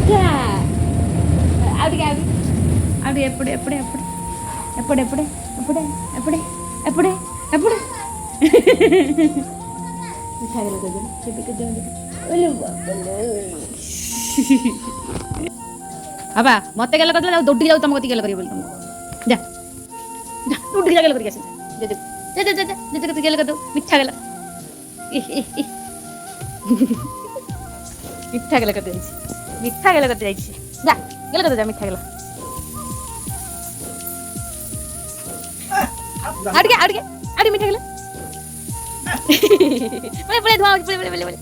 ମିଠା ଆଉ ଟିକେ ଆଉ ଟିକେ ଏପଟେ ଏପଟେ ଏପଟେ ଏପଟେ ଏପଟେ ଏପଟେ ଏପଟେ ଏପଟେ ଏପଟେ ମିଠା ଗେଲ କରିଦେଲି କେବେ କେତେ ବାବା ମତେ ଗେଲ କରିଦେଲେ ଆଉ ଦୌଡ଼ିକି ଯାଉ ତମ କତିକି ଗେଲ କରିବ ବୋଲି ତମକୁ ଯା ଯା ଦୌଡ଼ିକି ଯା ଗେଲ କରିକି ଆସେ ଜେଜେ ଜେଜେ ଜେଜେ ଜେଜେ କତିକି ଗେଲ କରିଦେଉ ମିଠା ଗେଲ ମିଠା ଗେଲ କରିତେ ଯାଇଛି ମିଠା ଗେଲ କରିତେ ଯାଇଛି ଯା ଗେଲ କରିତେ ଯା ମିଠା ଗେଲ ଆଉ ଟିକେ ମିଠା ଗେଲ ପଳେ ଧୂଆ ହଉଛି ପଳେ